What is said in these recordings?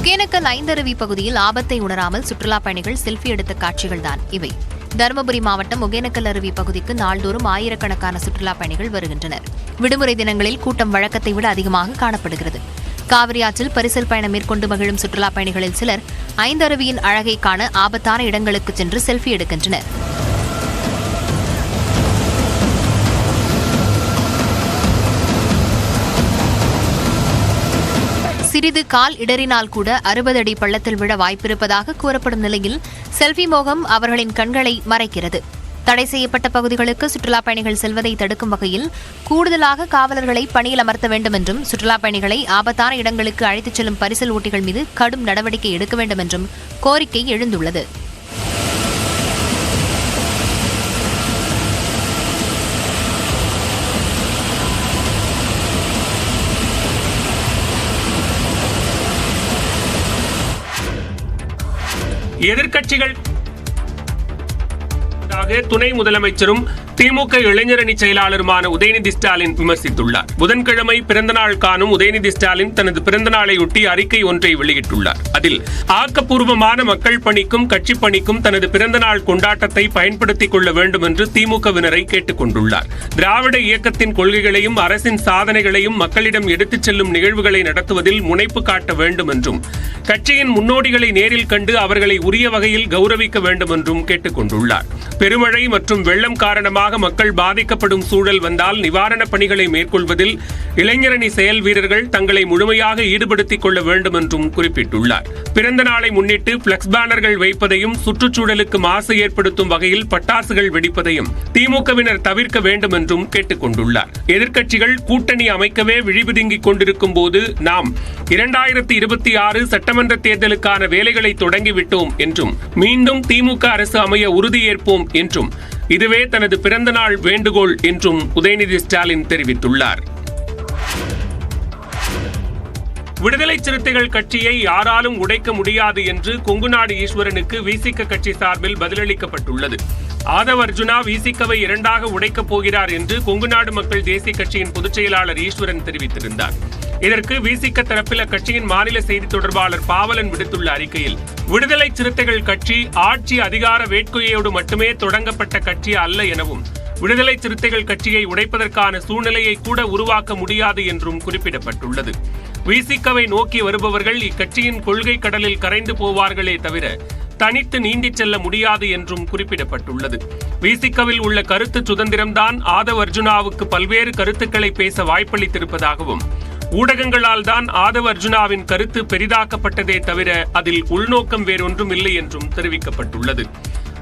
ஒகேனக்கல் ஐந்தருவி பகுதியில் ஆபத்தை உணராமல் சுற்றுலா பயணிகள் செல்ஃபி எடுத்த காட்சிகள்தான் இவை. தருமபுரி மாவட்டம் ஒகேனக்கல் அருவி பகுதிக்கு நாள்தோறும் ஆயிரக்கணக்கான சுற்றுலா பயணிகள் வருகின்றனர். விடுமுறை தினங்களில் கூட்டம் வழக்கத்தை விட அதிகமாக காணப்படுகிறது. காவிரி ஆற்றில் பரிசல் பயணம் மேற்கொண்டு மகிழும் சுற்றுலா பயணிகளில் சிலர் ஐந்தருவியின் அழகை காண ஆபத்தான இடங்களுக்கு சென்று செல்ஃபி எடுக்கின்றனர். சிறிது கால் இடறினால் கூட 60 அடி பள்ளத்தில் விழ வாய்ப்பிருப்பதாக கூறப்படும் நிலையில் செல்ஃபி மோகம் அவர்களின் கண்களை மறைக்கிறது. தடை செய்யப்பட்ட பகுதிகளுக்கு சுற்றுலா பயணிகள் செல்வதை தடுக்கும் வகையில் கூடுதலாக காவலர்களை பணியில் அமர்த்த வேண்டும் என்றும், சுற்றுலா பயணிகளை ஆபத்தான இடங்களுக்கு அழைத்துச் செல்லும் பரிசல் ஓட்டிகள் மீது கடும் நடவடிக்கை எடுக்க வேண்டும் என்றும் கோரிக்கை எழுந்துள்ளது. எதிர்க்கட்சிகள் துணை முதலமைச்சரும் திமுக இளைஞரணி செயலாளருமான உதயநிதி ஸ்டாலின் விமர்சித்துள்ளார். புதன்கிழமை பிறந்தநாள் காணும் உதயநிதி ஸ்டாலின் தனது பிறந்தநாளையொட்டி அறிக்கை ஒன்றை வெளியிட்டுள்ளார். அதில் ஆக்கப்பூர்வமான மக்கள் பணிக்கும் கட்சி பணிக்கும் தனது பிறந்தநாள் கொண்டாட்டத்தை பயன்படுத்திக் கொள்ள வேண்டும் என்று திமுகவினரை கேட்டுக் கொண்டுள்ளார். திராவிட இயக்கத்தின் கொள்கைகளையும் அரசின் சாதனைகளையும் மக்களிடம் எடுத்துச் செல்லும் நிகழ்வுகளை நடத்துவதில் முனைப்பு காட்ட வேண்டும் என்றும், கட்சியின் முன்னோடிகளை நேரில் கண்டு அவர்களை உரிய வகையில் கௌரவிக்க வேண்டும் என்றும் கேட்டுக் கொண்டுள்ளார். பெருமழை மற்றும் வெள்ளம் காரணமாக மக்கள் பாதிக்கப்படும் சூழல் வந்தால் நிவாரணப் பணிகளை மேற்கொள்வதில் இளைஞரணி செயல் வீரர்கள் தங்களை முழுமையாக ஈடுபடுத்திக் கொள்ள வேண்டும் என்றும் குறிப்பிட்டுள்ளார். பிறந்த நாளை முன்னிட்டு பிளக்ஸ் பேனர்கள் வைப்பதையும், சுற்றுச்சூழலுக்கு மாசு ஏற்படுத்தும் வகையில் பட்டாசுகள் வெடிப்பதையும் திமுகவினர் தவிர்க்க வேண்டும் என்றும் கேட்டுக் கொண்டுள்ளார். எதிர்க்கட்சிகள் கூட்டணி அமைக்கவே விழிபிதுங்கிக் கொண்டிருக்கும் போது நாம் 2026 சட்டமன்ற தேர்தலுக்கான வேலைகளை தொடங்கிவிட்டோம் என்றும், மீண்டும் திமுக அரசு அமைய உறுதியேற்போம் என்றும், இதுவே தனது பிறந்தநாள் வேண்டுகோள் என்றும் உதயநிதி ஸ்டாலின் தெரிவித்துள்ளார். விடுதலை சிறுத்தைகள் கட்சியை யாராலும் உடைக்க முடியாது என்று கொங்குநாடு ஈஸ்வரனுக்கு விசிக கட்சி சார்பில் பதிலளிக்கப்பட்டுள்ளது. ஆதவ் அர்ஜுனா விசிகவை இரண்டாக உடைக்கப் போகிறார் என்று கொங்குநாடு மக்கள் தேசிய கட்சியின் பொதுச் செயலாளர் ஈஸ்வரன் தெரிவித்திருந்தார். இதற்கு விசிக தரப்பில் அக்கட்சியின் மாநில செய்தி தொடர்பாளர் பாவலன் விடுத்துள்ள அறிக்கையில், விடுதலை சிறுத்தைகள் கட்சி ஆட்சி அதிகார வேட்கையோடு மட்டுமே தொடங்கப்பட்ட கட்சி அல்ல எனவும், விடுதலை சிறுத்தைகள் கட்சியை உடைப்பதற்கான சூழ்நிலையை கூட உருவாக்க முடியாது என்றும் குறிப்பிடப்பட்டுள்ளது. விசிகவை நோக்கி வருபவர்கள் இக்கட்சியின் கொள்கை கடலில் கரைந்து போவார்களே தவிர தனித்து நீந்திச் செல்ல முடியாது என்றும் குறிப்பிடப்பட்டுள்ளது. விசிகவில் உள்ள கருத்து சுதந்திரம்தான் ஆதவ் அர்ஜுனாவுக்கு பல்வேறு கருத்துக்களை பேச வாய்ப்பளித்திருப்பதாகவும், ஊடகங்களால் தான் ஆதவ் அர்ஜுனாவின் கருத்து பெரிதாக்கப்பட்டதே தவிர அதில் உள்நோக்கம் வேறொன்றும் இல்லை என்றும் தெரிவிக்கப்பட்டுள்ளது.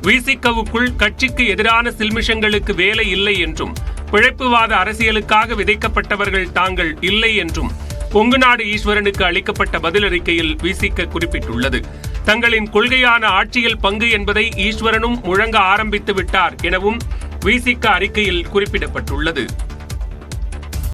விசிகவுக்குள் கட்சிக்கு எதிரான சில்மிஷங்களுக்கு வேலை இல்லை என்றும், பிழைப்புவாத அரசியலுக்காக விதைக்கப்பட்டவர்கள் தாங்கள் இல்லை என்றும் கொங்குநாடு ஈஸ்வரனுக்கு அளிக்கப்பட்ட பதிலறிக்கையில் விசிக குறிப்பிட்டுள்ளது. தங்களின் கொள்கையான ஆட்சியில் பங்கு என்பதை ஈஸ்வரனும் முழங்க ஆரம்பித்து விட்டார் எனவும் விசிக அறிக்கையில் குறிப்பிடப்பட்டுள்ளது.